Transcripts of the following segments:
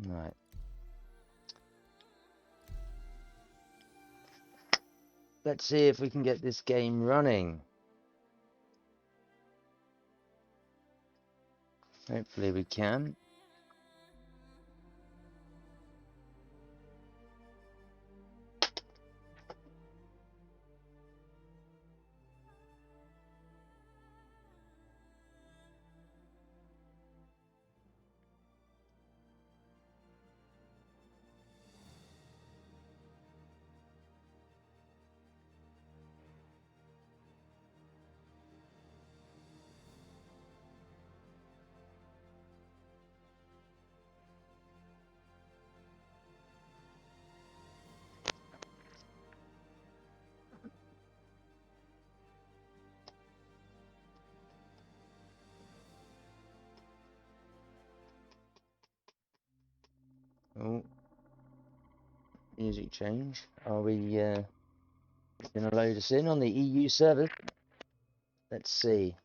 Right. Let's see if we can get this game running. Hopefully we can. Oh, music change. Are we going to load us in on the EU server? Let's see.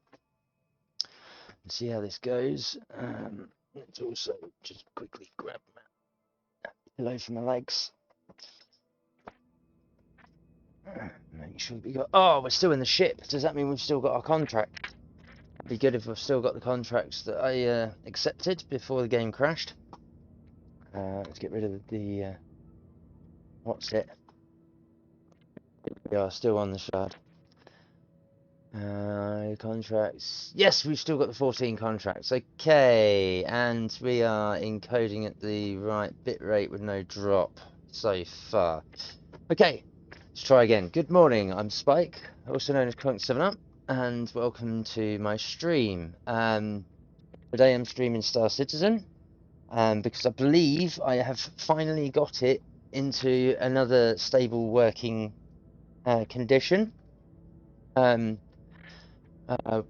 Let's see how this goes. Let's also just quickly grab my pillow for my legs. Make sure we got. Oh, we're still in the ship. Does that mean we've still got our contract? It'd be good if we've still got the contracts that I accepted before the game crashed. Let's get rid of the what's it? We are still on the shard. Contracts. Yes, we've still got the 14 contracts. Okay, and we are encoding at the right bitrate with no drop so far. Okay, let's try again. Good morning, I'm Spike, also known as Conk7up, and welcome to my stream. Today I'm streaming Star Citizen, because I believe I have finally got it into another stable working condition.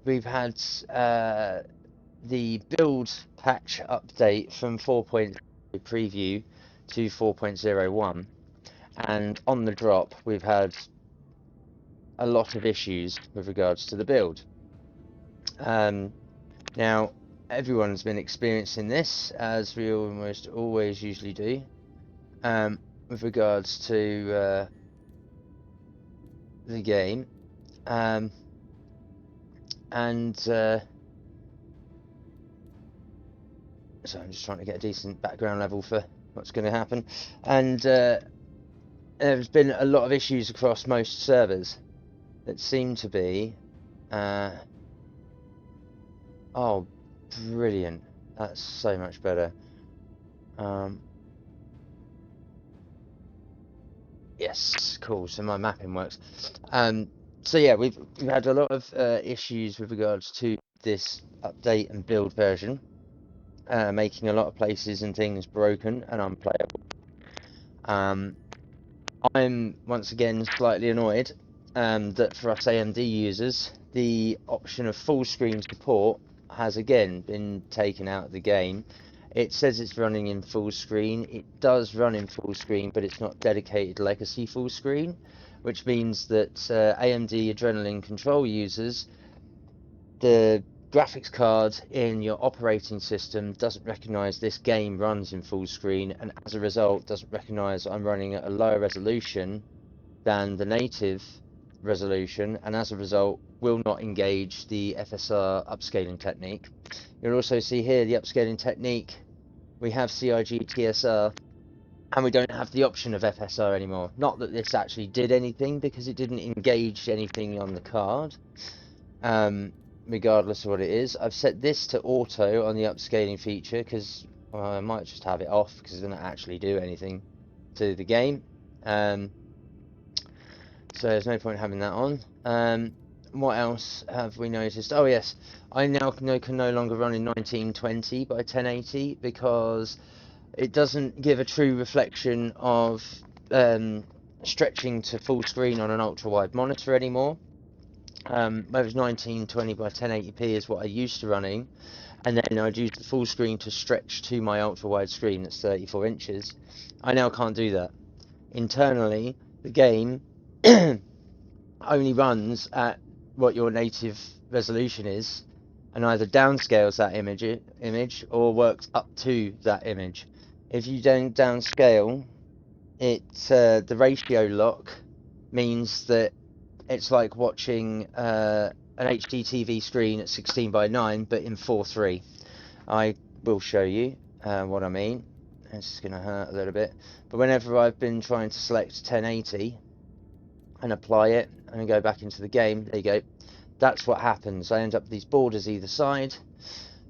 We've had the build patch update from 4.0 preview to 4.01, and on the drop we've had a lot of issues with regards to the build. Now everyone's been experiencing this, as we almost always usually do, with regards to the game, so I'm just trying to get a decent background level for what's going to happen. And there's been a lot of issues across most servers that seem to be... oh, brilliant. That's so much better. Yes, cool. So my mapping works. So yeah, we've had a lot of issues with regards to this update and build version. Making a lot of places and things broken and unplayable. I'm once again slightly annoyed that for us AMD users, the option of full screen support has again been taken out of the game. It says it's running in full screen. It does run in full screen, but it's not dedicated legacy full screen, which means that AMD Adrenalin control users, the graphics card in your operating system doesn't recognize this game runs in full screen, and as a result doesn't recognize I'm running at a lower resolution than the native resolution, and as a result will not engage the FSR upscaling technique. You'll also see here the upscaling technique. We have CIG TSR, and we don't have the option of FSR anymore. Not that this actually did anything, because it didn't engage anything on the card. Regardless of what it is, I've set this to auto on the upscaling feature, because I might just have it off because it doesn't actually do anything to the game. So there's no point having that on. What else have we noticed? Oh yes, I now can no longer run in 1920 by 1080 because it doesn't give a true reflection of stretching to full screen on an ultra wide monitor anymore. Whereas 1920 by 1080p is what I used to running, and then I'd use the full screen to stretch to my ultra wide screen that's 34 inches. I now can't do that. Internally, the game only runs at what your native resolution is, and either downscales that image or works up to that image. If you don't downscale, the ratio lock means that it's like watching an HD TV screen at 16:9, but in 4:3. I will show you what I mean. It's going to hurt a little bit, but whenever I've been trying to select 1080 and apply it and go back into the game, there you go. That's what happens. I end up with these borders either side,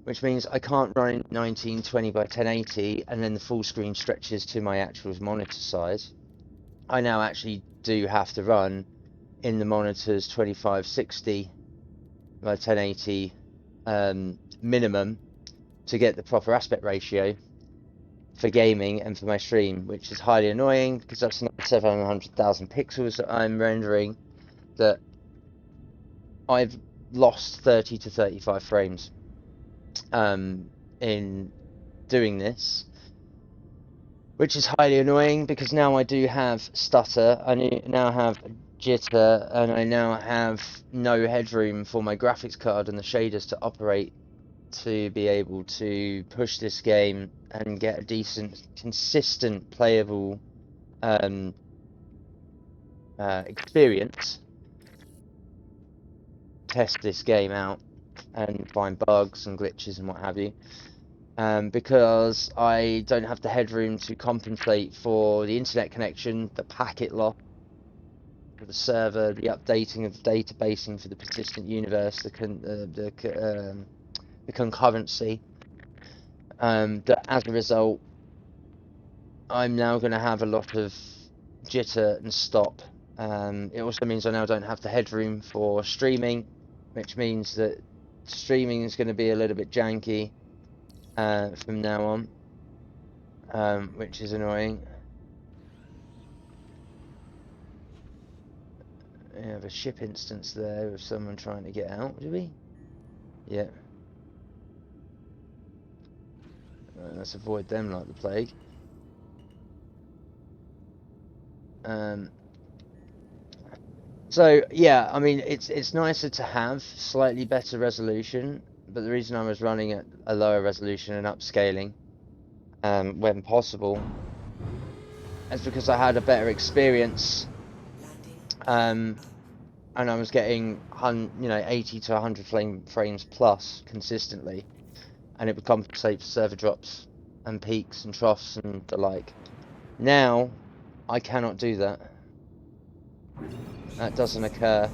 which means I can't run in 1920 by 1080 and then the full screen stretches to my actual monitor size. I now actually do have to run in the monitor's 2560 by 1080 minimum to get the proper aspect ratio for gaming and for my stream, which is highly annoying because that's not 700,000 pixels that I'm rendering, that I've lost 30 to 35 frames in doing this, which is highly annoying because now I do have stutter, I now have jitter, and I now have no headroom for my graphics card and the shaders to operate to be able to push this game and get a decent, consistent, playable experience. Test this game out and find bugs and glitches and what have you. Because I don't have the headroom to compensate for the internet connection, the packet loss for the server, the updating of the databasing for the persistent universe, the concurrency. That as a result, I'm now going to have a lot of jitter and stop. It also means I now don't have the headroom for streaming, which means that streaming is going to be a little bit janky from now on, which is annoying. We have a ship instance there with someone trying to get out, do we? Yeah. Right, let's avoid them like the plague. So yeah, I mean it's nicer to have slightly better resolution, but the reason I was running at a lower resolution and upscaling when possible is because I had a better experience, and I was getting 80 to 100 frames plus consistently, and it would compensate for server drops and peaks and troughs and the like. Now I cannot do that. That doesn't occur,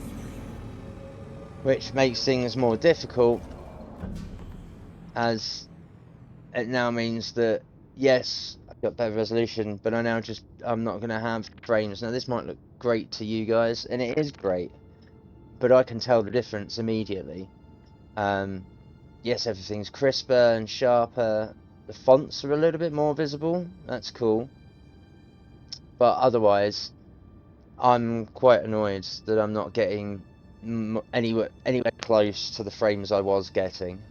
which makes things more difficult, as it now means that yes, I've got better resolution, but I'm not going to have frames. Now this might look great to you guys, and it is great, but I can tell the difference immediately. Yes, everything's crisper and sharper. The fonts are a little bit more visible. That's cool. But otherwise, I'm quite annoyed that I'm not getting anywhere close to the frames I was getting.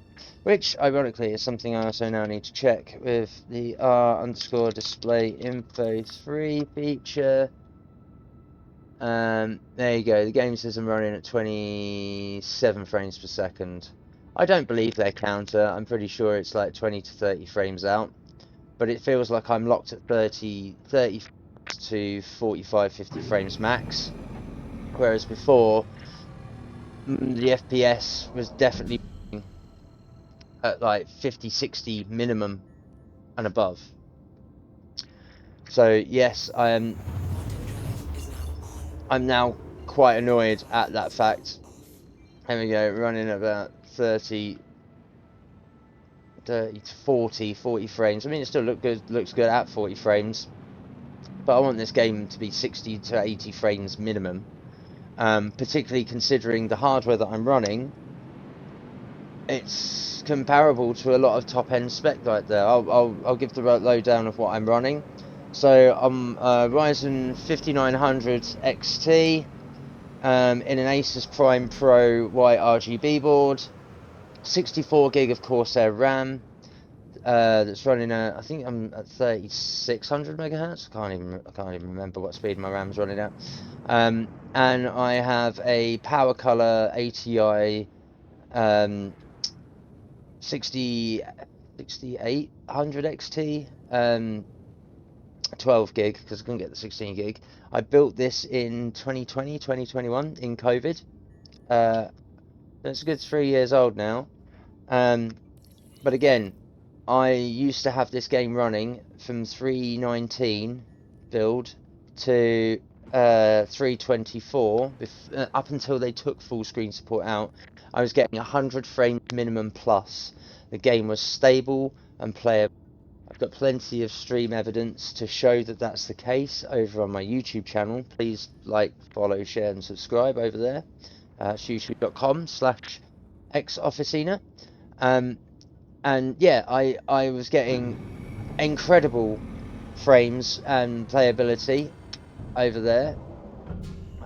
Which, ironically, is something I also now need to check with the r_display_info3 feature. There you go. The game says I'm running at 27 frames per second. I don't believe their counter. I'm pretty sure it's like 20 to 30 frames out. But it feels like I'm locked at 30 to 45, 50 frames max. Whereas before, the FPS was definitely at like 50, 60 minimum and above. So yes, I'm now quite annoyed at that fact. There we go, running about 30 to 40 frames. I mean, it still looks good at 40 frames, but I want this game to be 60 to 80 frames minimum, particularly considering the hardware that I'm running. It's comparable to a lot of top-end spec right there. I'll give the lowdown of what I'm running. So I'm Ryzen 5900 XT in an Asus Prime Pro white RGB board, 64 gig of Corsair RAM. That's running I think I'm at 3600 megahertz. I can't even remember what speed my RAM's running at. And I have a Power Color ATI 60 6800 XT, 12 gig, because I couldn't get the 16 gig. I built this in 2020, 2021 in COVID. It's a good 3 years old now. But again, I used to have this game running from 319 build to 324 up until they took full screen support out. I was getting 100 frames minimum plus. The game was stable and playable. I've got plenty of stream evidence to show that that's the case over on my YouTube channel. Please like, follow, share and subscribe over there. youtube.com/xofficina. And yeah, I was getting incredible frames and playability over there,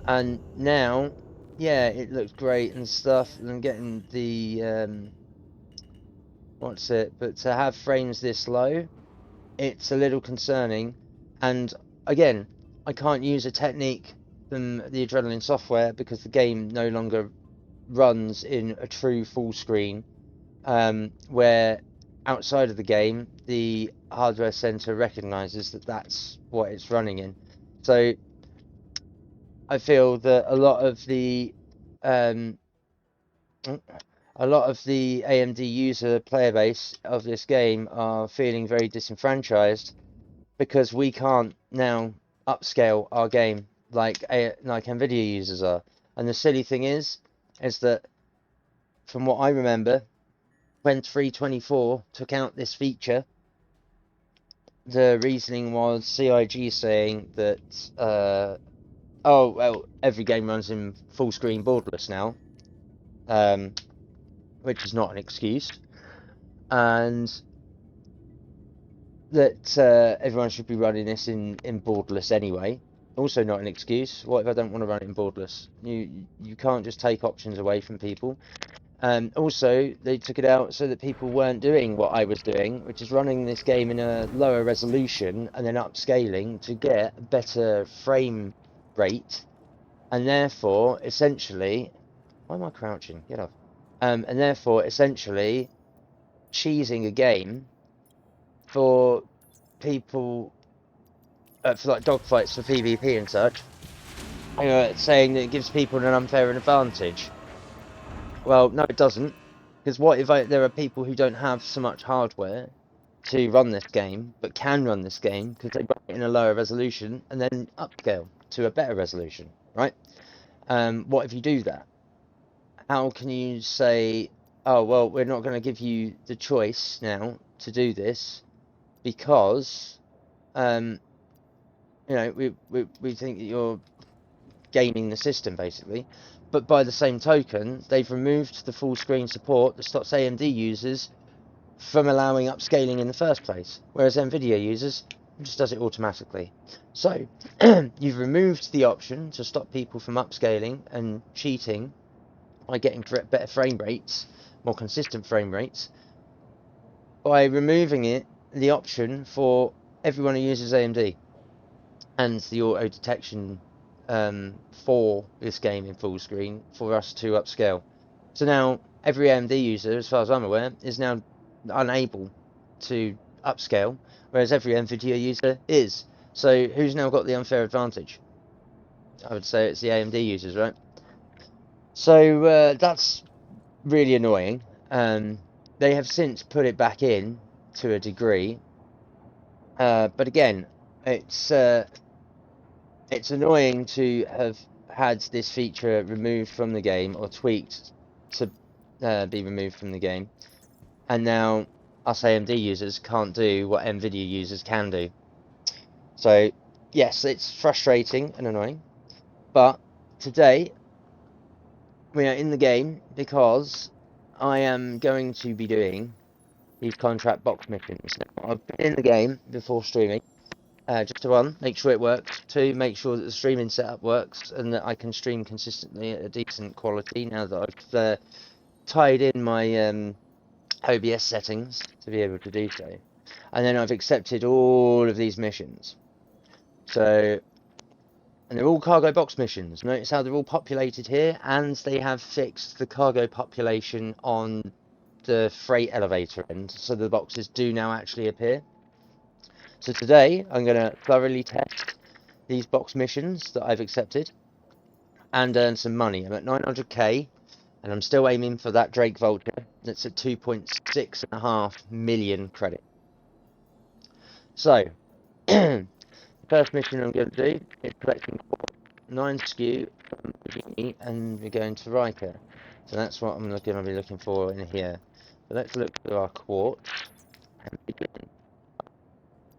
and now, yeah, it looks great and stuff, and I'm getting the what's it, but to have frames this low, it's a little concerning. And again, I can't use a technique from the Adrenaline software because the game no longer runs in a true full screen, where outside of the game, the hardware center recognizes that that's what it's running in. So I feel that um, a lot of the AMD user player base of this game are feeling very disenfranchised because we can't now upscale our game like Nvidia users are. And the silly thing is that from what I remember, when 324 took out this feature, the reasoning was CIG saying that, oh, well, every game runs in full screen borderless now, which is not an excuse, and that everyone should be running this in borderless anyway. Also not an excuse. What if I don't want to run it in borderless? You can't just take options away from people. Also, they took it out so that people weren't doing what I was doing, which is running this game in a lower resolution and then upscaling to get a better frame rate, and therefore, essentially, why am I crouching? Get off. And therefore, essentially, cheesing a game for people, for like dogfights for PvP and such, saying that it gives people an unfair advantage. Well, no, it doesn't. Because what if there are people who don't have so much hardware to run this game, but can run this game because they run it in a lower resolution and then upscale to a better resolution, right? What if you do that? How can you say, oh, well, we're not going to give you the choice now to do this because, we think that you're gaming the system, basically. But by the same token, they've removed the full screen support that stops AMD users from allowing upscaling in the first place, whereas Nvidia users just does it automatically. So you've removed the option to stop people from upscaling and cheating by getting better frame rates, more consistent frame rates, by removing the option for everyone who uses AMD and the auto detection for this game in full screen for us to upscale. So now every AMD user, as far as I'm aware, is now unable to upscale, whereas every Nvidia user is. So who's now got the unfair advantage? I would say it's the AMD users, right? So that's really annoying. They have since put it back in to a degree, but again, it's annoying to have had this feature removed from the game or tweaked to be removed from the game, and now us AMD users can't do what Nvidia users can do. So yes, it's frustrating and annoying, but today we are in the game because I am going to be doing these contract box missions. Now, I've been in the game before streaming, just to one, make sure it works. Two, make sure that the streaming setup works and that I can stream consistently at a decent quality now that I've tied in my OBS settings to be able to do so. And then I've accepted all of these missions. So, and they're all cargo box missions. Notice how they're all populated here, and they have fixed the cargo population on the freight elevator end, so the boxes do now actually appear. So today I'm going to thoroughly test these box missions that I've accepted and earn some money. I'm at 900k and I'm still aiming for that Drake Vulture that's at 2.6.5 million credit. So, the first mission I'm going to do is collecting 9 SKU from Virginia and we're going to Riker. So that's what I'm going to be looking for in here. So let's look for our quartz and begin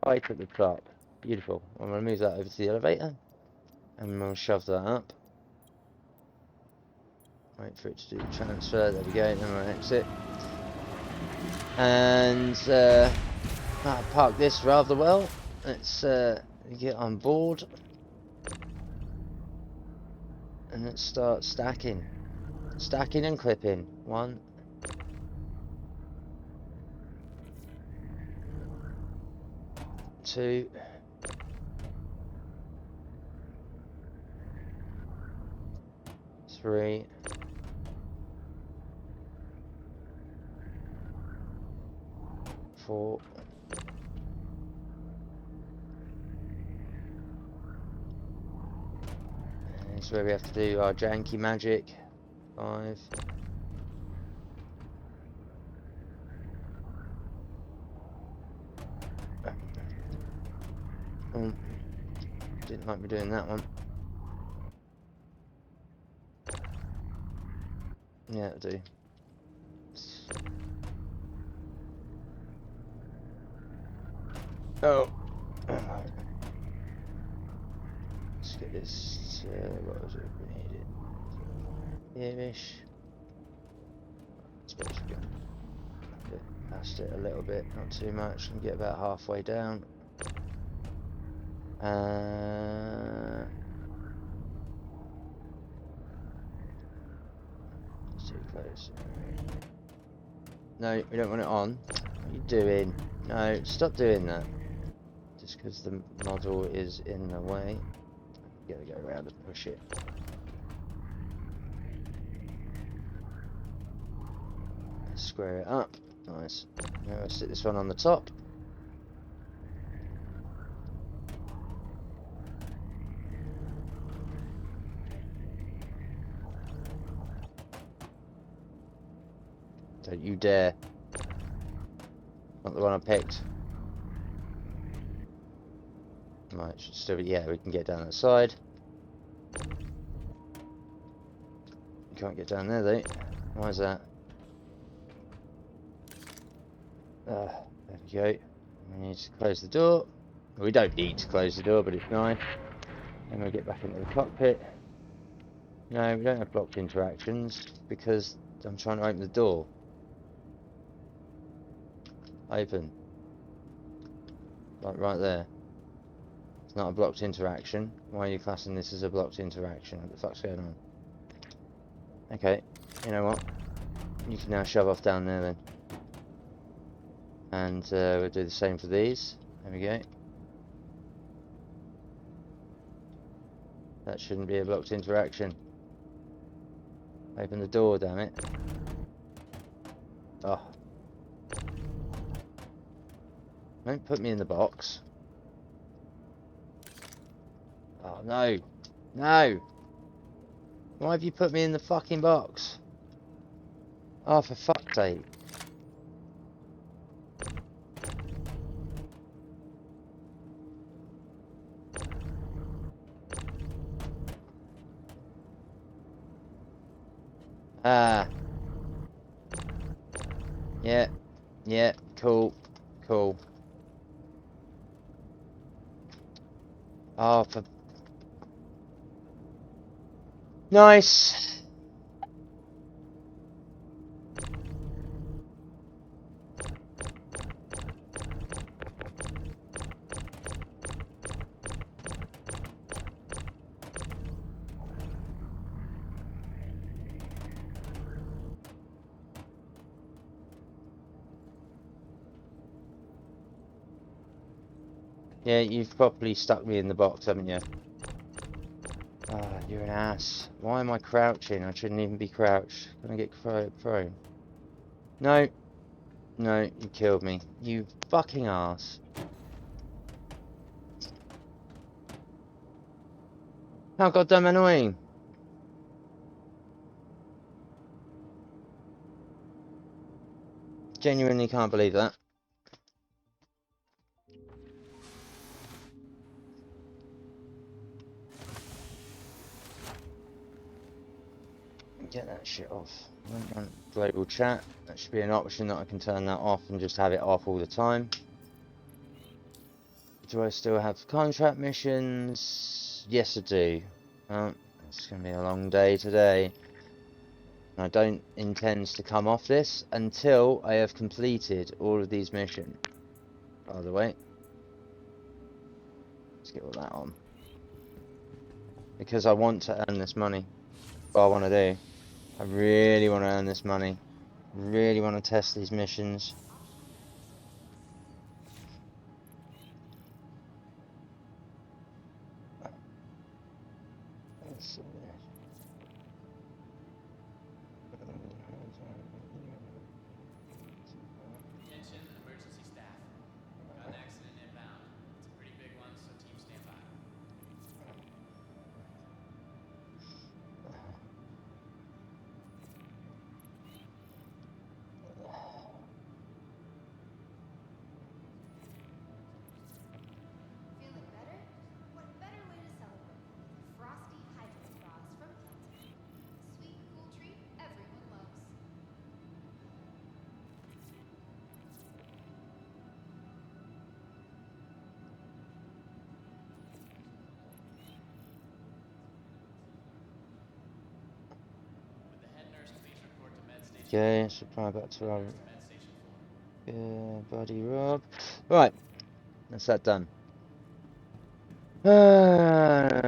right at the top. Beautiful. I'm going to move that over to the elevator and we'll shove that up. Wait for it to do the transfer. There we go. Then we'll exit. And I parked this rather well. Let's get on board and let's start stacking and clipping. 1, 2, 3, 4, and this is where we have to do our janky magic. 5, didn't like me doing that one. Yeah, it'll do. Oh. Let's get this, what was it we needed? Here-ish. Suppose we can get past it a little bit, not too much, and get about halfway down. It's too close. No, we don't want it on. What are you doing? No, stop doing that. Just because the model is in the way. You gotta go around and push it. Square it up. Nice. Now I'll stick this one on the top. Don't you dare. Not the one I picked. Right, should still be, yeah, we can get down that side. You can't get down there though. Why is that? There we go. We need to close the door. We don't need to close the door, but it's nice. And we'll get back into the cockpit. No, we don't have blocked interactions because I'm trying to open the door. Open. Like right there. It's not a blocked interaction. Why are you classing this as a blocked interaction? What the fuck's going on? Okay, you know what? You can now shove off down there then. And we'll do the same for these. There we go. That shouldn't be a blocked interaction. Open the door, damn it. Oh. Don't put me in the box. Oh, no. No! Why have you put me in the fucking box? Oh, for fuck's sake. Ah. Yeah. Yeah. Cool. Cool. Oh, for... Nice! Yeah, you've properly stuck me in the box, haven't you? Ah, you're an ass. Why am I crouching? I shouldn't even be crouched. Can I get prone? No. No, you killed me. You fucking ass. How goddamn annoying. Genuinely can't believe that. Get that shit off. Global chat. That should be an option that I can turn that off and just have it off all the time. Do I still have contract missions? Yes, I do. It's going to be a long day today. I don't intend to come off this until I have completed all of these missions. By the way, let's get all that on. Because I want to earn this money. What I want to do. I really want to earn this money. Really want to test these missions. Let's see. Attention, emergency staff. Got an accident inbound. It's a pretty big one, so team stand by. Feeling better? What better way to celebrate than frosty hydro straws from Hilton? Sweet, cool treat everyone loves. Would the head nurse please report to med station? Okay, supply back to our Med station 4. buddy Rob. Right, that's that done. Well,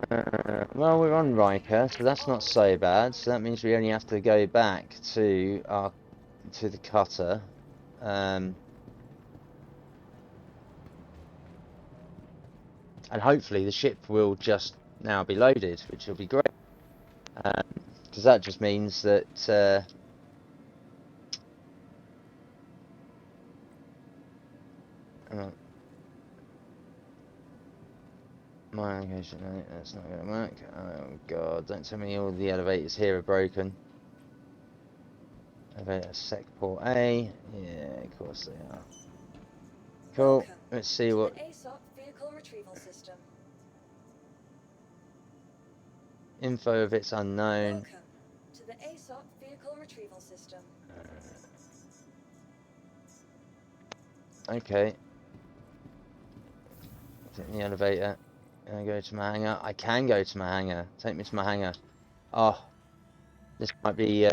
we're on Riker, so that's not so bad. So that means we only have to go back to the cutter. And hopefully the ship will just now be loaded, which will be great. Because that just means that my location, no, that's not going to work. Oh god, don't tell me all the elevators here are broken. Elevator sec port A. Yeah, of course they are. Cool. Welcome Let's see to what. the ASOP vehicle retrieval system. Info of it's unknown. Welcome to the ASOP vehicle retrieval system. Okay. Get in the elevator. Can I go to my hangar? I can go to my hangar. Take me to my hangar. Oh, this might be.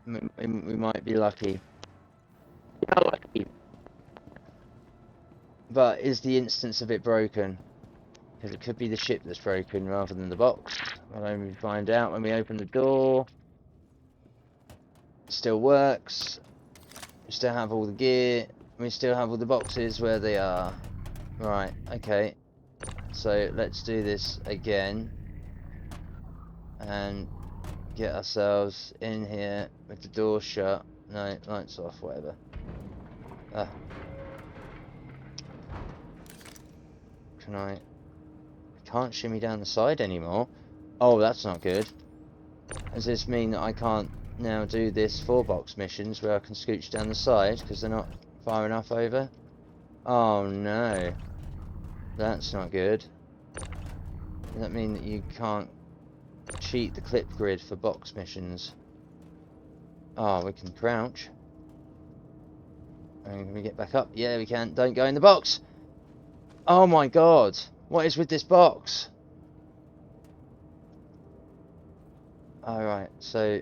We might be lucky. But is the instance of it broken? Because it could be the ship that's broken rather than the box. We'll only find out when we open the door. It still works. We still have all the gear. We still have all the boxes where they are. Right, okay. So let's do this again. And get ourselves in here with the door shut. No, lights off, whatever. Can I can't shimmy down the side anymore. Oh, that's not good. Does this mean that I can't now do this 4-box missions where I can scooch down the side because they're not far enough over? Oh no. That's not good. Does that mean that you can't cheat the clip grid for box missions? Oh, we can crouch. And can we get back up? Yeah, we can. Don't go in the box! Oh my god! What is with this box? Alright, so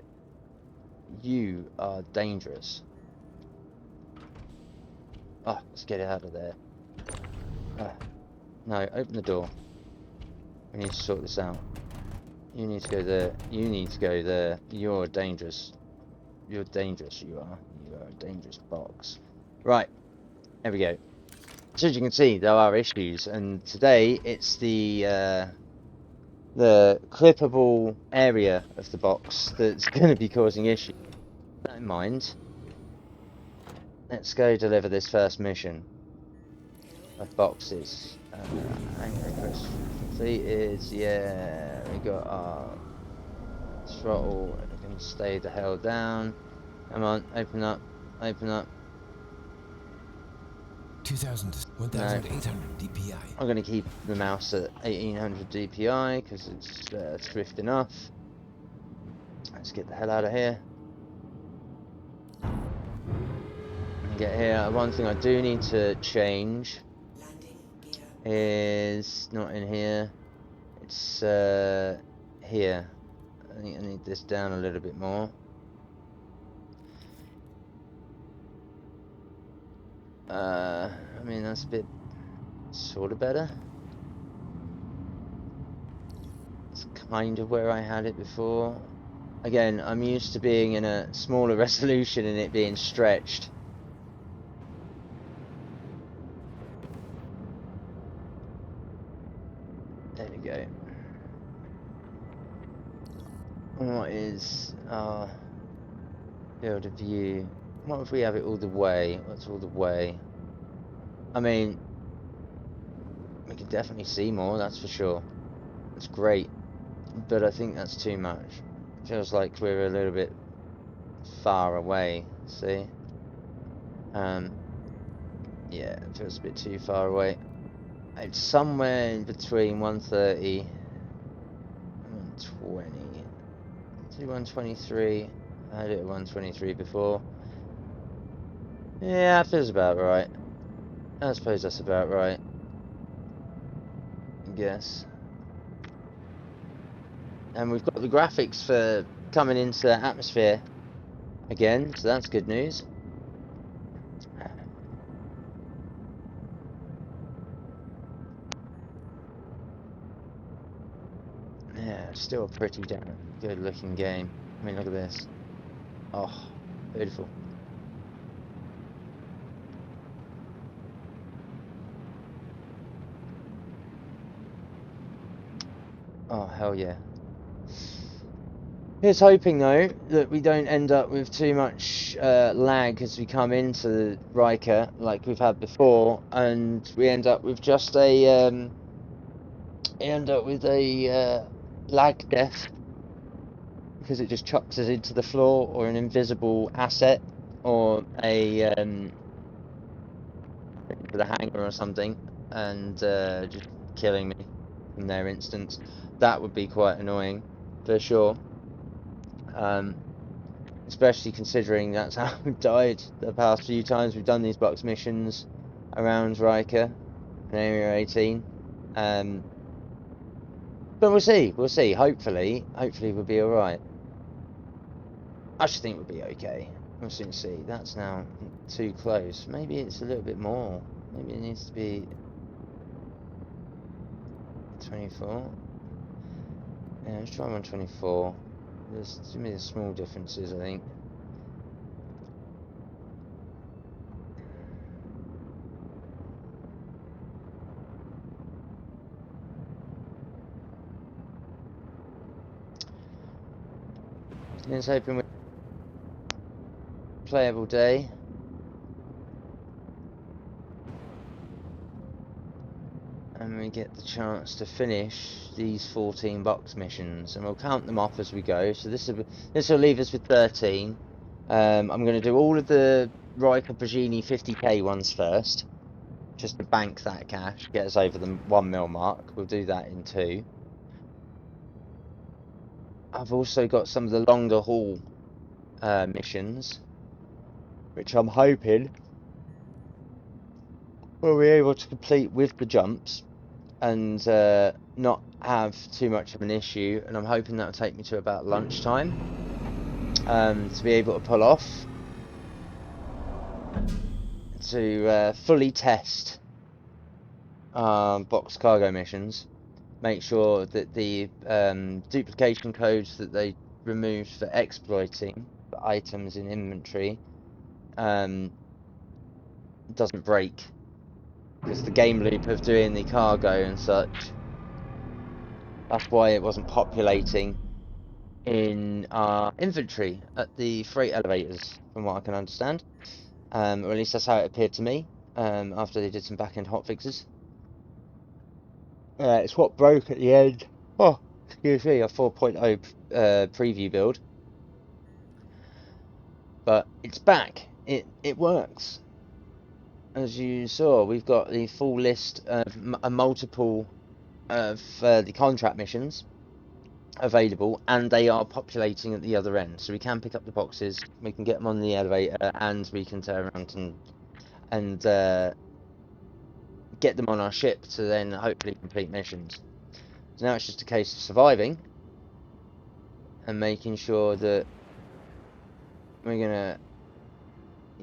you are dangerous. Oh, let's get it out of there. No, open the door. We need to sort this out. You need to go there. You need to go there. You're dangerous. You're dangerous, you are. You are a dangerous box. Right, there we go. So as you can see, there are issues, and today it's the clippable area of the box that's going to be causing issues. With that in mind, let's go deliver this first mission of boxes. Anchor request completed. Yeah, we got our throttle. We can stay the hell down. Come on, open up, open up. 1,800 DPI. I'm going to keep the mouse at 1800 DPI because it's swift enough. Let's get the hell out of here. And get here. One thing I do need to change is not in here. It's here. I think I need this down a little bit more. I mean, that's a bit sort of better. It's kind of where I had it before. Again, I'm used to being in a smaller resolution and it being stretched. There we go. What is our field of view? What if we have it all the way? What's all the way? I mean, we can definitely see more, that's for sure. That's great. But I think that's too much. Feels like we're a little bit far away, see? Yeah, it feels a bit too far away. It's somewhere in between 130 and 120. Do 123. I had it at 123 before. Yeah, that feels about right. I suppose that's about right. I guess. And we've got the graphics for coming into the atmosphere again, so that's good news. Yeah, still a pretty damn good looking game. I mean, look at this. Oh, beautiful. Oh, hell yeah. Here's hoping, though, that we don't end up with too much lag as we come into Riker, like we've had before, and we end up with just a lag death, because it just chucks us into the floor, or an invisible asset, or a for the hangar or something, and just killing me in their instance. That would be quite annoying, for sure. Especially considering that's how we've died the past few times we've done these box missions around Riker and Area 18. But we'll see. We'll see. Hopefully we'll be alright. I should think we'll be okay. We'll soon see. That's now too close. Maybe it's a little bit more. Maybe it needs to be 24. Yeah, let's try 124. There's too many small differences, I think. Let's hoping we playable day. And we get the chance to finish these 14 box missions, and we'll count them off as we go. So this will leave us with 13. I'm going to do all of the Riker Brigini 50k ones first, just to bank that cash, get us over the 1 mil mark. We'll do that in 2. I've also got some of the longer haul missions, which I'm hoping we'll be able to complete with the jumps and not have too much of an issue, and I'm hoping that'll take me to about lunchtime to be able to pull off to fully test box cargo missions, make sure that the duplication codes that they removed for exploiting the items in inventory doesn't break, because the game loop of doing the cargo and such, that's why it wasn't populating in our inventory at the freight elevators, from what I can understand. or at least that's how it appeared to me after they did some back-end hotfixes. It's what broke at the end. Oh, excuse me, a 4.0 preview build, but it's back. It works. As you saw, we've got the full list of a multiple of the contract missions available, and they are populating at the other end. So we can pick up the boxes, we can get them on the elevator, and we can turn around and get them on our ship to then hopefully complete missions. So now it's just a case of surviving and making sure that we're gonna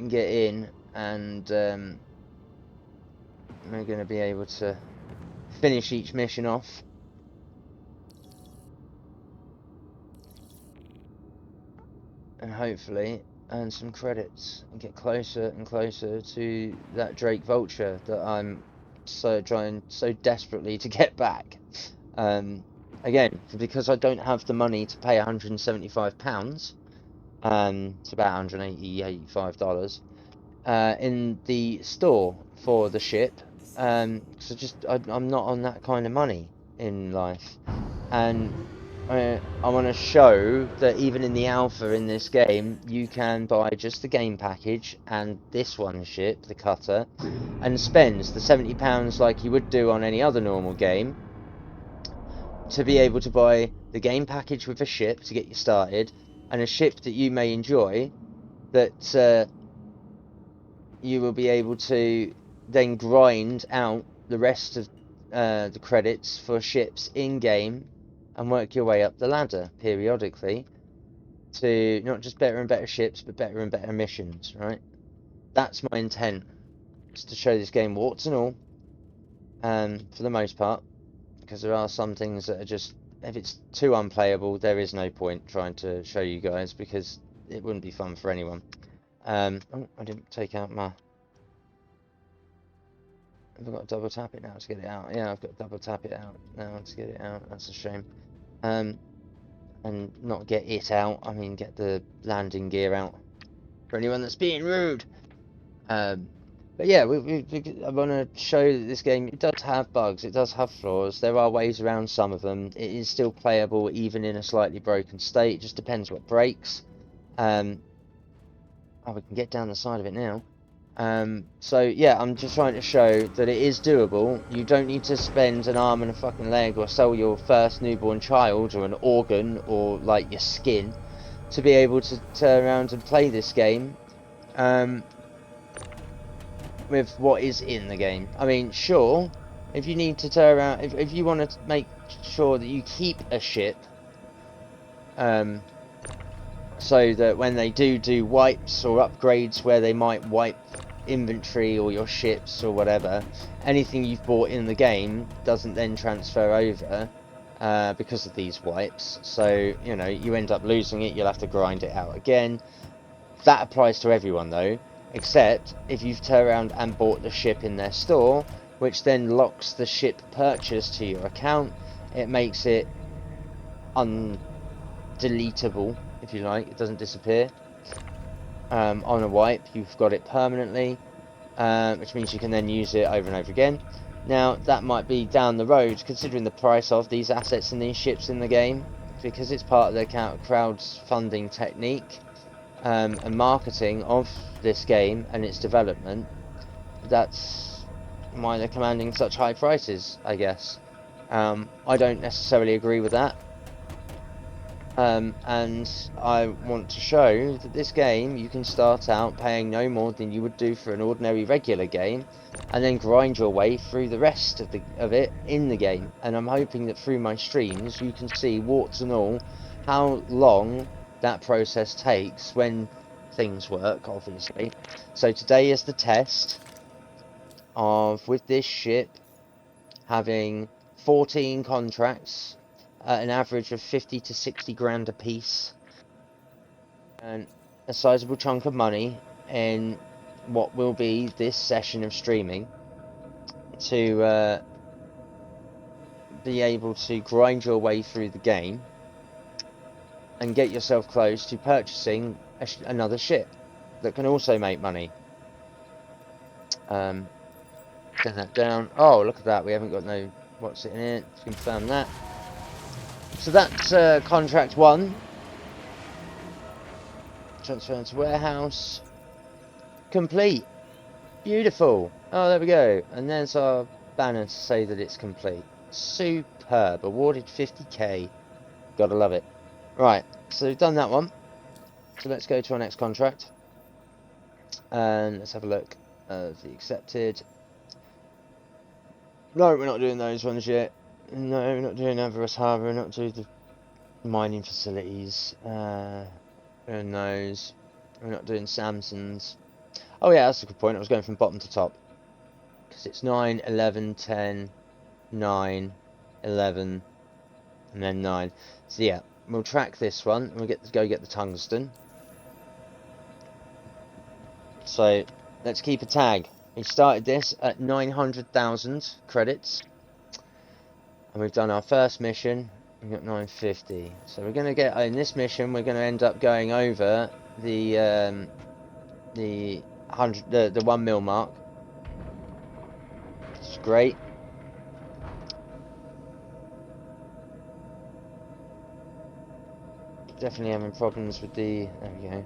get in, and we're gonna be able to finish each mission off. And hopefully earn some credits and get closer and closer to that Drake Vulture that I'm trying so desperately to get back. Again, because I don't have the money to pay £175, it's about $185 in the store for the ship. So I'm not on that kind of money in life, and I want to show that even in the alpha in this game, you can buy just the game package and this one ship, the cutter, and spend the £70 like you would do on any other normal game to be able to buy the game package with a ship to get you started, and a ship that you may enjoy, that you will be able to then grind out the rest of the credits for ships in game and work your way up the ladder periodically to not just better and better ships, but better and better missions, right? That's my intent, is to show this game warts and all, for the most part, because there are some things that are just, if it's too unplayable, there is no point trying to show you guys, because it wouldn't be fun for anyone. Oh, I didn't take out my... I've got to double tap it now to get it out. Yeah, I've got to double tap it out now to get it out. That's a shame. And not get it out, I mean get the landing gear out for anyone that's being rude. But yeah, I want to show that this game, it does have bugs, it does have flaws, there are ways around some of them. It is still playable even in a slightly broken state, it just depends what breaks. Oh, we can get down the side of it now. So yeah, I'm just trying to show that it is doable. You don't need to spend an arm and a fucking leg or sell your first newborn child or an organ or like your skin to be able to turn around and play this game with what is in the game. I mean, sure, if you need to turn around, if you want to make sure that you keep a ship, so that when they do wipes or upgrades where they might wipe inventory or your ships or whatever, anything you've bought in the game doesn't then transfer over because of these wipes. So, you know, you end up losing it, you'll have to grind it out again. That applies to everyone though, except if you've turned around and bought the ship in their store, which then locks the ship purchase to your account. It makes it undeletable, if you like. It doesn't disappear. On a wipe, you've got it permanently, which means you can then use it over and over again. Now, that might be down the road, considering the price of these assets and these ships in the game, because it's part of their crowdfunding technique and marketing of this game and its development. That's why they're commanding such high prices, I guess. I don't necessarily agree with that. And I want to show that this game, you can start out paying no more than you would do for an ordinary regular game, and then grind your way through the rest of it in the game. And I'm hoping that through my streams you can see, warts and all, how long that process takes when things work, obviously. So today is the test of, with this ship, having 14 contracts at an average of 50 to 60 grand a piece, and a sizable chunk of money in what will be this session of streaming, to be able to grind your way through the game and get yourself close to purchasing another ship that can also make money. Turn that down. Oh, look at that. We haven't got no what's it in it. Let's confirm that. So that's contract 1. Transfer into warehouse. Complete. Beautiful. Oh, there we go. And there's our banner to say that it's complete. Superb. Awarded 50k. Gotta love it. Right. So we've done that one. So let's go to our next contract. And let's have a look. The accepted. No, we're not doing those ones yet. No, we're not doing Avarice Harbour. We're not doing the mining facilities. Doing those. We're not doing Samson's. Oh yeah, that's a good point. I was going from bottom to top. Because it's 9, 11, 10, 9, 11, and then 9. So yeah, we'll track this one. And we'll go get the tungsten. So let's keep a tag. We started this at 900,000 credits. And we've done our first mission. We've got 950. So we're going to get, in this mission, we're going to end up going over the 1 mil mark. Which is great. Definitely having problems with the, there we go.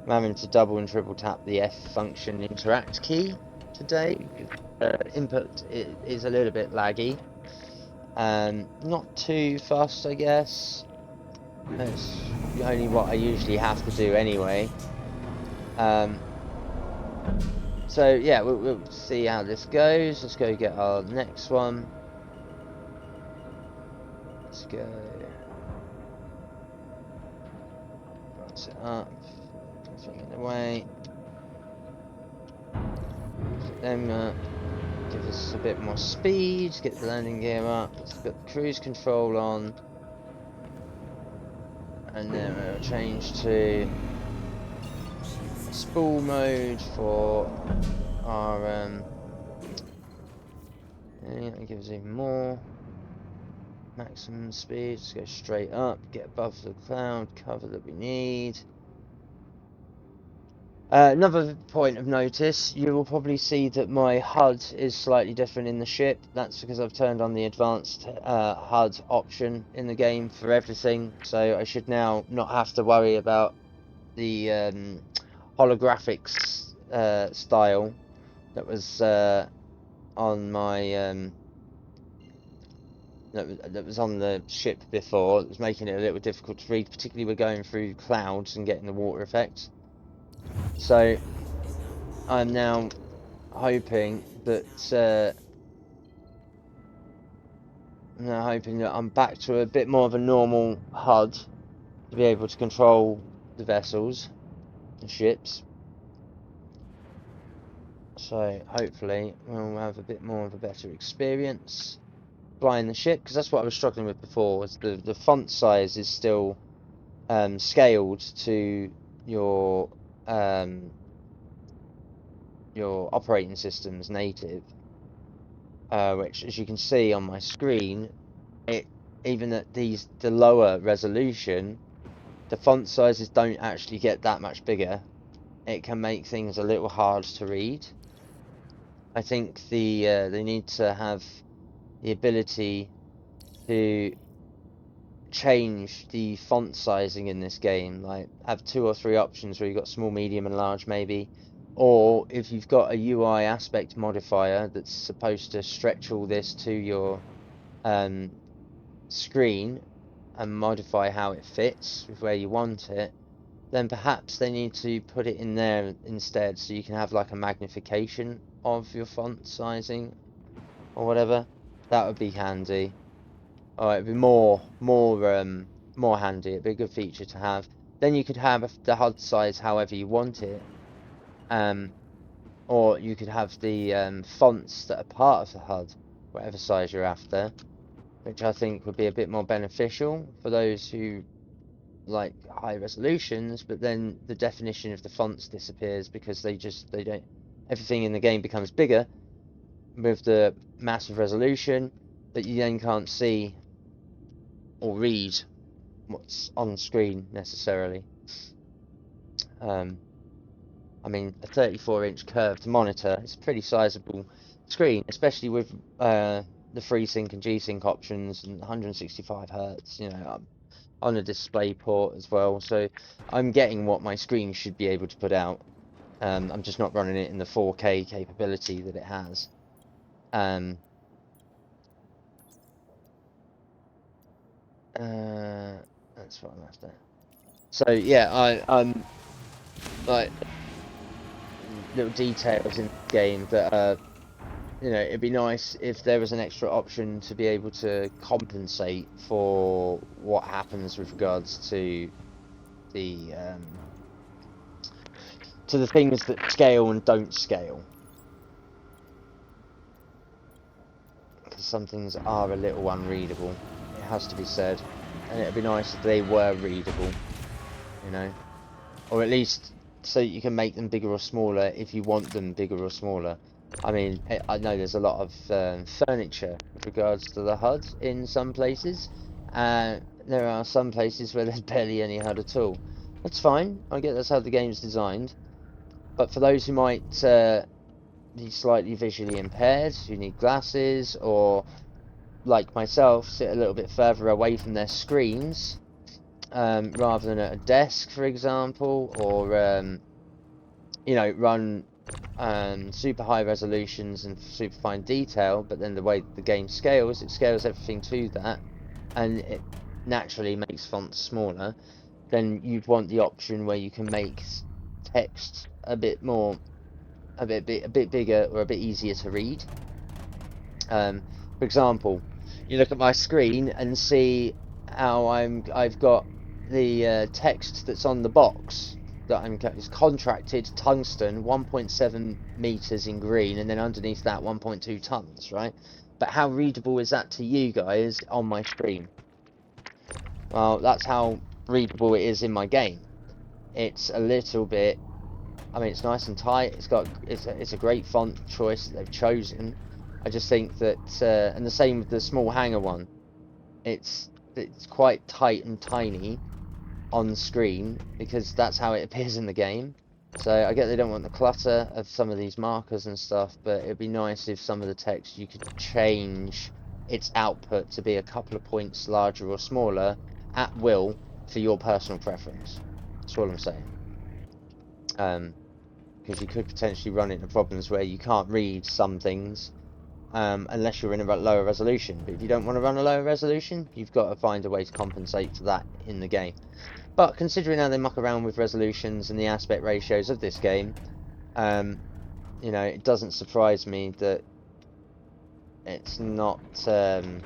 I'm having to double and triple tap the F function interact key today. Input is a little bit laggy. Not too fast, I guess. That's only what I usually have to do anyway. So yeah, we'll see how this goes. Let's go get our next one. Let's go. Bounce it up. Nothing in the way. Set them up. Give us a bit more speed. Get the landing gear up. Let's get the cruise control on. And then we'll change to spool mode for our that gives us even more maximum speed. Let's go straight up, get above the cloud cover that we need. Another point of notice, you will probably see that my HUD is slightly different in the ship. That's because I've turned on the advanced HUD option in the game for everything, so I should now not have to worry about the holographics style that was on my that was on the ship before. It was making it a little difficult to read, particularly we're going through clouds and getting the water effects. So I'm now hoping that I'm back to a bit more of a normal HUD to be able to control the vessels, the ships. So hopefully we'll have a bit more of a better experience flying the ship, because that's what I was struggling with before. Was the font size is still scaled to your operating system's native, which, as you can see on my screen, even at the lower resolution, the font sizes don't actually get that much bigger. It can make things a little hard to read. I think they need to have the ability to change the font sizing in this game, like have 2 or 3 options where you've got small, medium and large maybe, or if you've got a UI aspect modifier that's supposed to stretch all this to your screen and modify how it fits with where you want it, then perhaps they need to put it in there instead, so you can have like a magnification of your font sizing or whatever. That would be handy. Oh, it'd be more handy. It'd be a good feature to have. Then you could have the HUD size however you want it, or you could have the fonts that are part of the HUD, whatever size you're after, which I think would be a bit more beneficial for those who like high resolutions. But then the definition of the fonts disappears because they don't. Everything in the game becomes bigger with the massive resolution, but you then can't see or read what's on screen necessarily. I mean, a 34-inch curved monitor is a pretty sizable screen, especially with the FreeSync and G-Sync options and 165 Hertz, you know, on a display port as well. So I'm getting what my screen should be able to put out. I'm just not running it in the 4K capability that it has. That's what I'm after. So yeah, I'm like little details in the game that you know, it'd be nice if there was an extra option to be able to compensate for what happens with regards the to the things that scale and don't scale. Because some things are a little unreadable. It has to be said, and it'd be nice if they were readable, you know, or at least so you can make them bigger or smaller if you want them bigger or smaller. I mean, I know there's a lot of furniture with regards to the HUD in some places. There are some places where there's barely any HUD at all. That's fine. I get that's how the game's designed. But for those who might be slightly visually impaired, who need glasses, or like myself, sit a little bit further away from their screens, rather than at a desk, for example, or you know, run super high resolutions and super fine detail, but then the way the game scales, it scales everything to that, and it naturally makes fonts smaller. Then you'd want the option where you can make text a bit more, a bit bigger or a bit easier to read. For example, you look at my screen and see how I've got the text that's on the box that it's contracted tungsten 1.7 meters in green, and then underneath that 1.2 tons, right? But how readable is that to you guys on my screen? Well, that's how readable it is in my game. It's a little bit, I mean, it's nice and tight. It's a great font choice that they've chosen. I just think that, and the same with the small hanger one. It's quite tight and tiny on screen because that's how it appears in the game. So I get they don't want the clutter of some of these markers and stuff, but it'd be nice if some of the text you could change its output to be a couple of points larger or smaller at will for your personal preference. That's all I'm saying. Because you could potentially run into problems where you can't read some things unless you're in a lower resolution. But if you don't want to run a lower resolution, you've got to find a way to compensate for that in the game. But considering how they muck around with resolutions and the aspect ratios of this game, you know, it doesn't surprise me that it's not a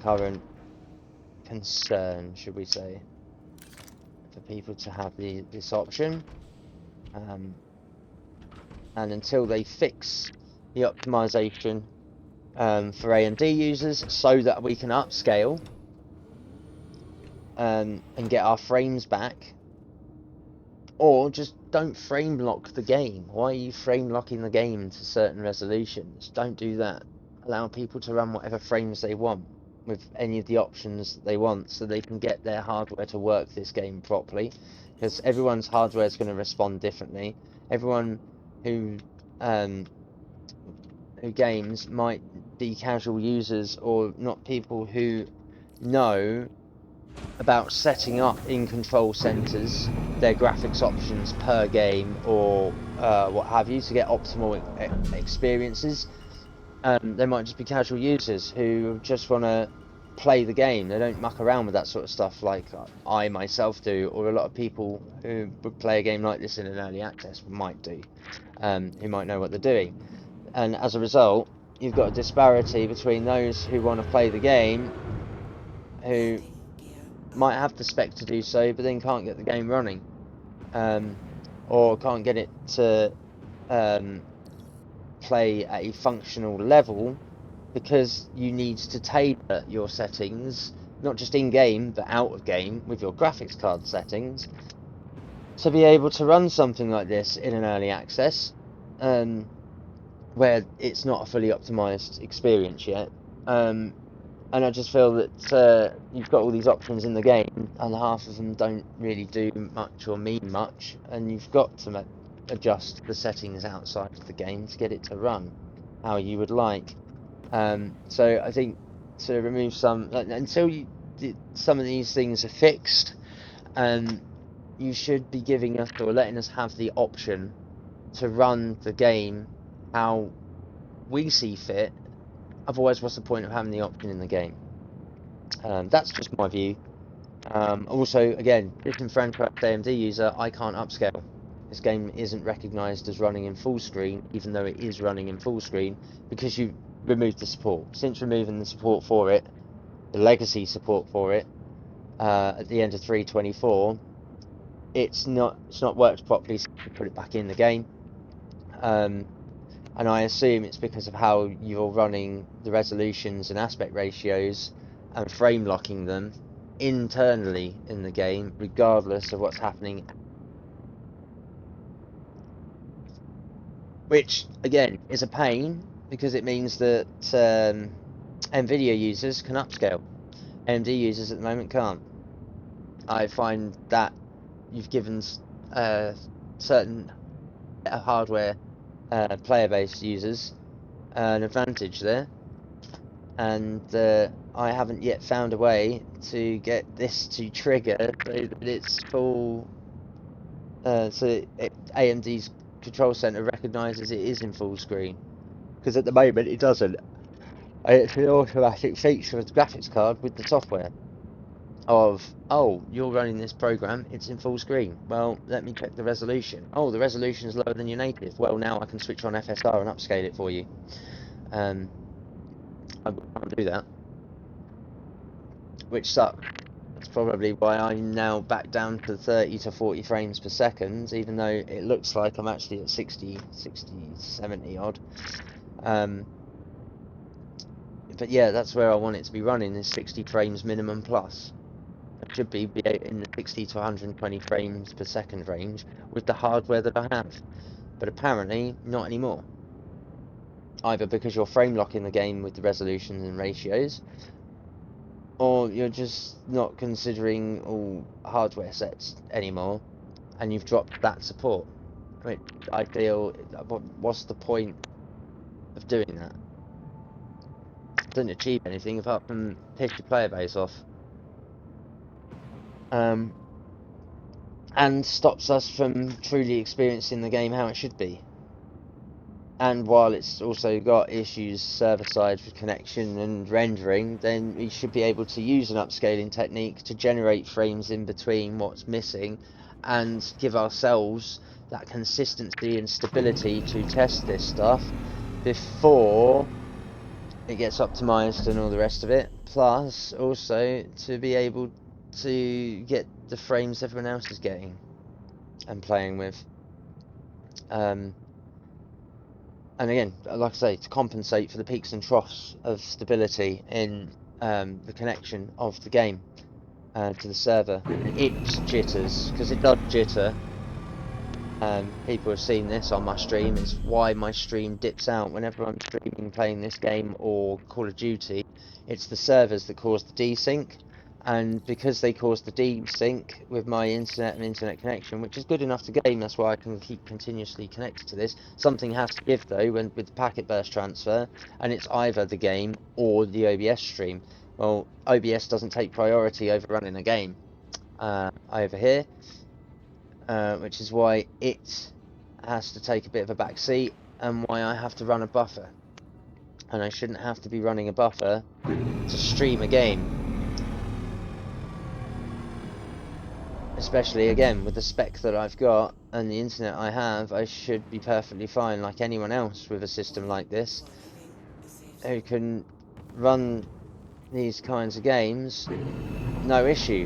current concern, should we say, for people to have this option. And until they fix the optimization for A&D users so that we can upscale and get our frames back, or just don't frame lock the game. Why are you frame locking the game to certain resolutions? Don't do that. Allow people to run whatever frames they want with any of the options that they want, so they can get their hardware to work this game properly, because everyone's hardware is going to respond differently. Everyone who games might be casual users or not people who know about setting up in control centers their graphics options per game or what have you to get optimal experiences. They might just be casual users who just want to play the game. They don't muck around with that sort of stuff like I myself do, or a lot of people who would play a game like this in an early access might do, who might know what they're doing. And as a result, you've got a disparity between those who want to play the game, who might have the spec to do so, but then can't get the game running, or can't get it to play at a functional level because you need to tailor your settings, not just in-game, but out of game with your graphics card settings, to be able to run something like this in an early access, where it's not a fully optimized experience yet. And I just feel that you've got all these options in the game, and half of them don't really do much or mean much, and you've got to adjust the settings outside of the game to get it to run how you would like. So I think to remove some, until some of these things are fixed, you should be giving us or letting us have the option to run the game how we see fit. Otherwise, what's the point of having the option in the game? That's just my view. Also, again, disenfranchised AMD user, I can't upscale. This game isn't recognised as running in full screen, even though it is running in full screen, because you removed the support. Since removing the support for it, the legacy support for it, at the end of 3.24, it's not worked properly since you put it back in the game. And I assume it's because of how you're running the resolutions and aspect ratios and frame locking them internally in the game, regardless of what's happening. Which, again, is a pain, because it means that NVIDIA users can upscale. AMD users at the moment can't. I find that you've given certain hardware player-based users an advantage there, and I haven't yet found a way to get this to trigger so that it's full, AMD's control center recognises it is in full screen, because at the moment it doesn't. It's an automatic feature of the graphics card with the software of, oh, you're running this program, it's in full screen. Well, let me check the resolution. Oh, the resolution is lower than your native. Well, now I can switch on FSR and upscale it for you. I can't do that, which sucks. That's probably why I'm now back down to 30 to 40 frames per second, even though it looks like I'm actually at 60, 70 odd. But yeah, that's where I want it to be running, is 60 frames minimum plus. It should be in the 60 to 120 frames per second range with the hardware that I have. But apparently, not anymore. Either because you're frame locking the game with the resolutions and ratios, or you're just not considering all hardware sets anymore, and you've dropped that support. I mean, I feel, what's the point of doing that? It doesn't achieve anything apart from piss your player base off. And stops us from truly experiencing the game how it should be. And while it's also got issues server side for connection and rendering, then we should be able to use an upscaling technique to generate frames in between what's missing, and give ourselves that consistency and stability to test this stuff before it gets optimized and all the rest of it. Plus, also to be able to get the frames everyone else is getting and playing with. And again, like I say, to compensate for the peaks and troughs of stability in the connection of the game to the server, and its jitters, because it does jitter. People have seen this on my stream. It's why my stream dips out whenever I'm streaming playing this game or Call of Duty. It's the servers that cause the desync, and because they cause the desync with my internet and internet connection, which is good enough to game, that's why I can keep continuously connected to this. Something has to give though with the packet burst transfer, and it's either the game or the OBS stream. Well, OBS doesn't take priority over running a game over here, which is why it has to take a bit of a back seat, and why I have to run a buffer. And I shouldn't have to be running a buffer to stream a game. Especially, again, with the spec that I've got and the internet I have, I should be perfectly fine like anyone else with a system like this, who can run these kinds of games, no issue.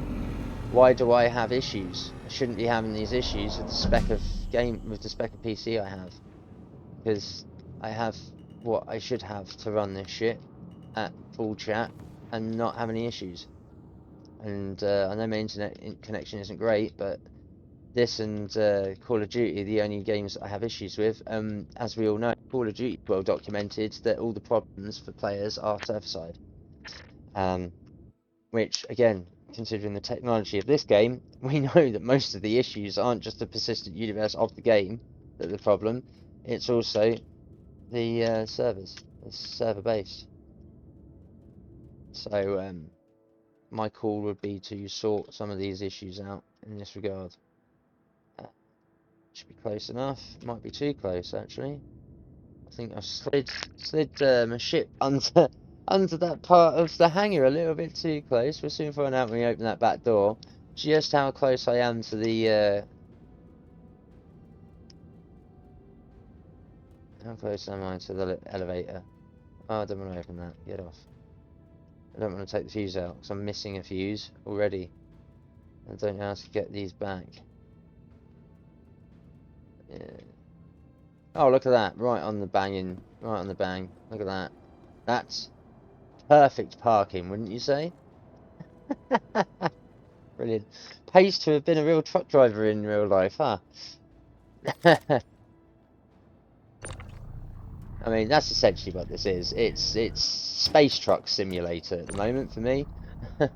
Why do I have issues? I shouldn't be having these issues with the spec of PC I have, because I have what I should have to run this shit at full chat and not have any issues. And I know my internet connection isn't great, but this and Call of Duty are the only games I have issues with. As we all know, Call of Duty is well documented that all the problems for players are server side. Which, again, considering the technology of this game, we know that most of the issues aren't just the persistent universe of the game that are the problem, it's also the servers. It's server based. So my call would be to sort some of these issues out in this regard. Should be close enough. Might be too close, actually. I think I've slid my ship under that part of the hangar a little bit too close. We'll soon find out when we open that back door just how close I am to the how close am I to the elevator? Oh, I don't want to open that. Get off. I don't want to take the fuse out because I'm missing a fuse already. I don't know how to get these back. Yeah. Oh, look at that. Right on the banging. Right on the bang. Look at that. That's perfect parking, wouldn't you say? Brilliant. Pays to have been a real truck driver in real life, huh? I mean, that's essentially what this is. It's space truck simulator at the moment for me. But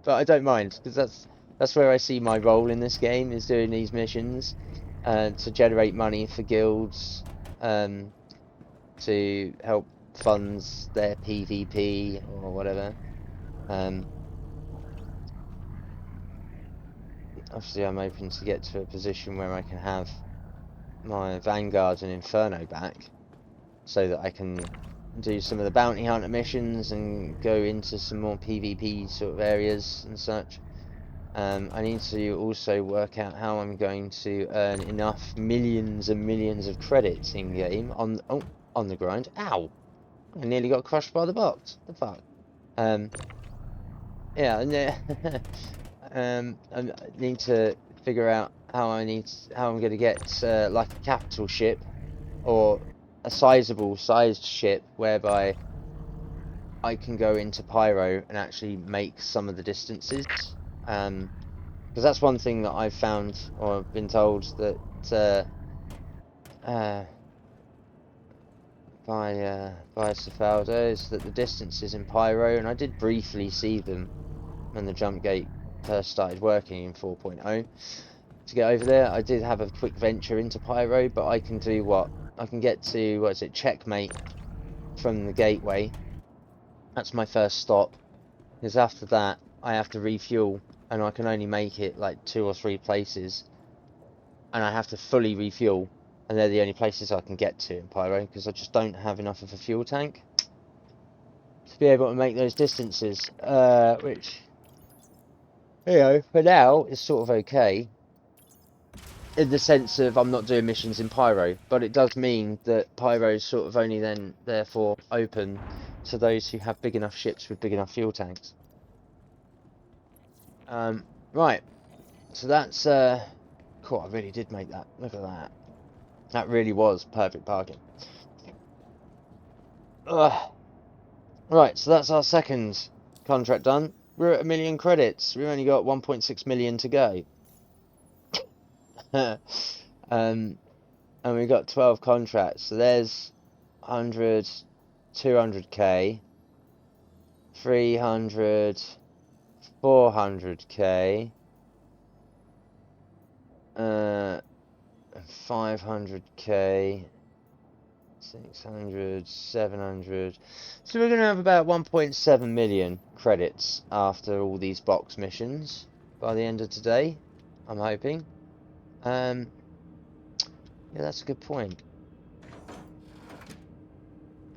I don't mind because that's where I see my role in this game is doing these missions to generate money for guilds, to help funds their PvP or whatever. Obviously, I'm hoping to get to a position where I can have my Vanguard and Inferno back, so that I can do some of the bounty hunter missions and go into some more PvP sort of areas and such. I need to also work out how I'm going to earn enough millions and millions of credits in game on the grind. Ow! I nearly got crushed by the box. The fuck. Yeah, I need to figure out how I'm going to get like a capital ship or a sizable sized ship whereby I can go into Pyro and actually make some of the distances. Because that's one thing that I've found or been told that uh, by Cefaldo is that the distances in Pyro, and I did briefly see them when the jump gate first started working in 4.0. To get over there, I did have a quick venture into Pyro, but I can do what? I can get to, what is it, Checkmate from the gateway. That's my first stop. Because after that, I have to refuel, and I can only make it like 2 or 3 places. And I have to fully refuel, and they're the only places I can get to in Pyro, because I just don't have enough of a fuel tank to be able to make those distances. Which, you know, for now, is sort of okay. In the sense of I'm not doing missions in Pyro, but it does mean that Pyro is sort of only then therefore open to those who have big enough ships with big enough fuel tanks. Right, so that's cool. I really did make that. Look at that. That really was perfect parking. Ugh. Right, so that's our second contract done. We're at 1 million credits. We've only got 1.6 million to go. And we've got 12 contracts. So there's 100, 200k, 300, 400k, 500k, 600, 700. So we're going to have about 1.7 million credits after all these box missions by the end of today, I'm hoping. Yeah, that's a good point.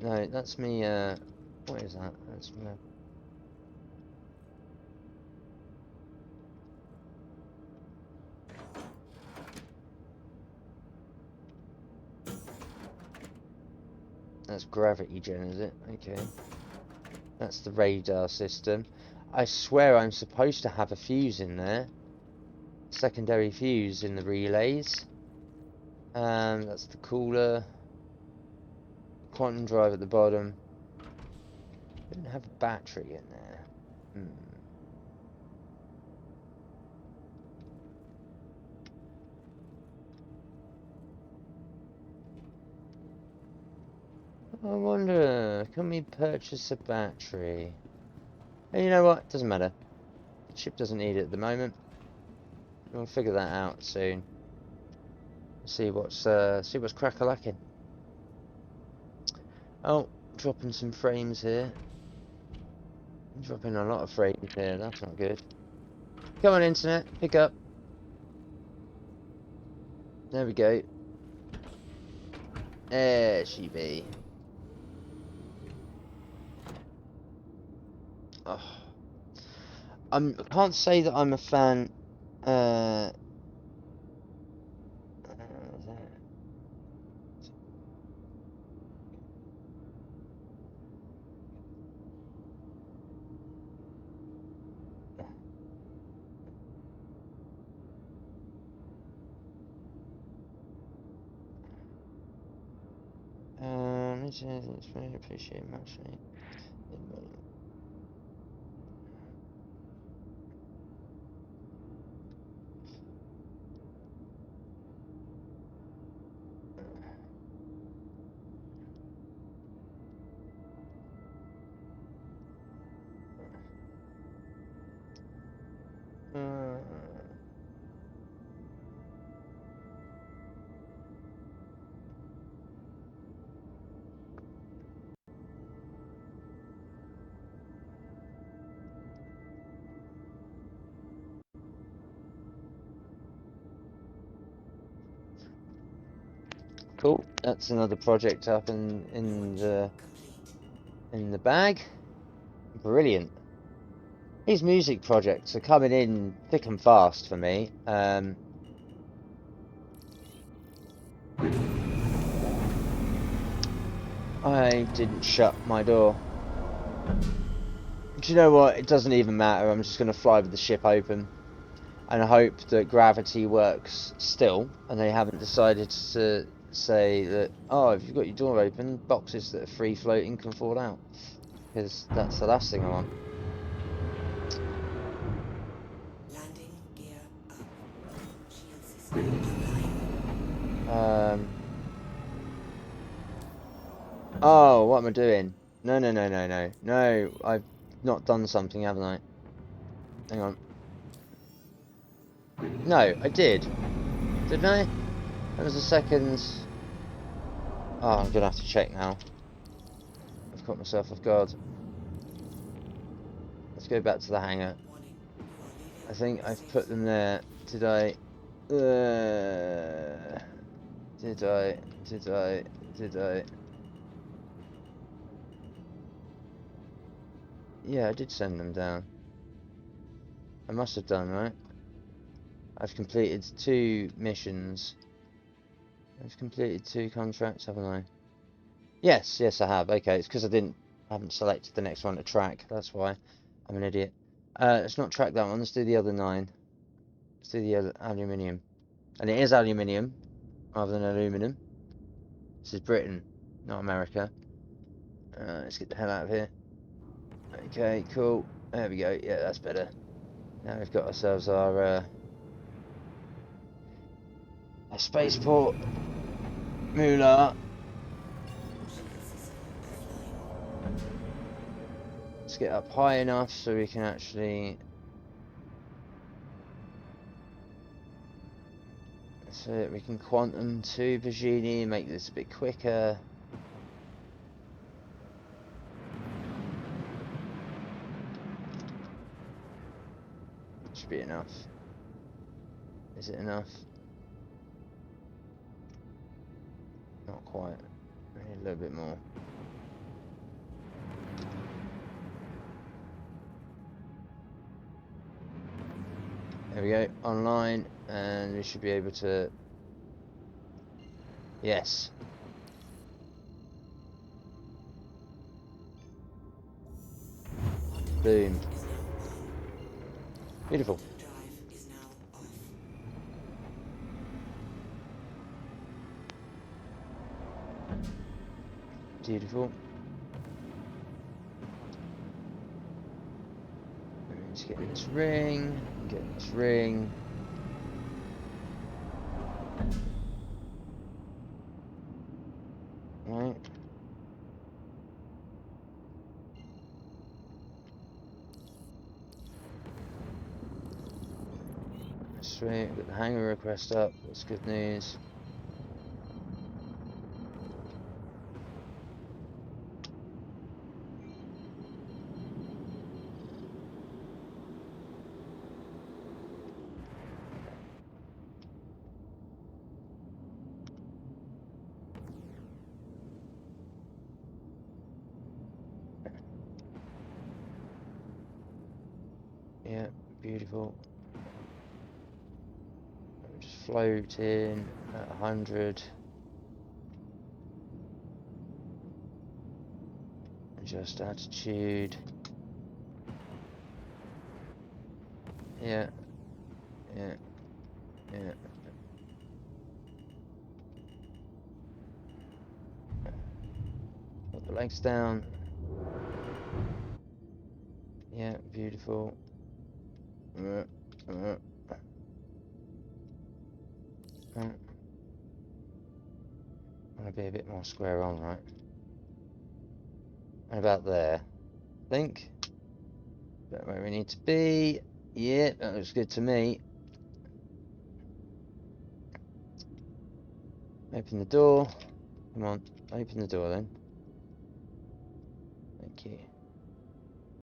No, that's me, what is that? That's me. That's gravity gen, is it? Okay. That's the radar system. I swear I'm supposed to have a fuse in there. Secondary fuse in the relays. That's the cooler. Quantum drive at the bottom. Didn't have a battery in there. I wonder, can we purchase a battery? And you know what? It doesn't matter. The ship doesn't need it at the moment. We'll figure that out soon. See what's crack-a-lacking. Oh, dropping some frames here. Dropping a lot of frames here. That's not good. Come on, internet, pick up. There we go. There she be. Oh. I can't say that I'm a fan. It's very appreciated much. Cool. That's another project up in the bag. Brilliant. These music projects are coming in thick and fast for me. I didn't shut my door. Do you know what? It doesn't even matter. I'm just going to fly with the ship open and I hope that gravity works still and they haven't decided to say that, oh, if you've got your door open, boxes that are free floating can fall out. Because that's the last thing I want. Landing gear up. Shield system online. Oh, what am I doing? No, no, no, no, no. No, I've not done something, haven't I? Hang on. No, I did. Didn't I? There was a second. Oh, I'm gonna have to check now. I've caught myself off guard. Let's go back to the hangar. Warning, you are leaving I think the I've safe put them zone. there. Did I? Did I? Did I? Did I? Yeah, I did send them down. I must have done, right? I've completed 2 missions. I've completed 2 contracts, haven't I? Yes, yes, I have. Okay, it's because I haven't selected the next one to track. That's why. I'm an idiot. Let's not track that one. Let's do the other 9. Let's do the aluminium. And it is aluminium rather than aluminum. This is Britain, not America. Let's get the hell out of here. Okay, cool. There we go. Yeah, that's better. Now we've got ourselves our spaceport. Moolah. Shield system offline. Let's get up high enough so we can actually... So that we can quantum to Virginie, make this a bit quicker. Should be enough. Is it enough? Not quite. I need a little bit more. There we go, online, and we should be able to... Yes. Quantum Boom. drive is now on. Beautiful. Quantum drive is now off. Beautiful. Let's get this ring. Get this ring. Right. Sweet, we've got the hangar request up, that's good news. Yeah, beautiful. Just floating at 100. Adjust attitude. Yeah, yeah, yeah. Put the legs down. Yeah, beautiful. Uh, uh. Want to be a bit more square on, right? And about there, I think. About where we need to be. Yeah, that looks good to me. Open the door. Come on, open the door then. Thank you.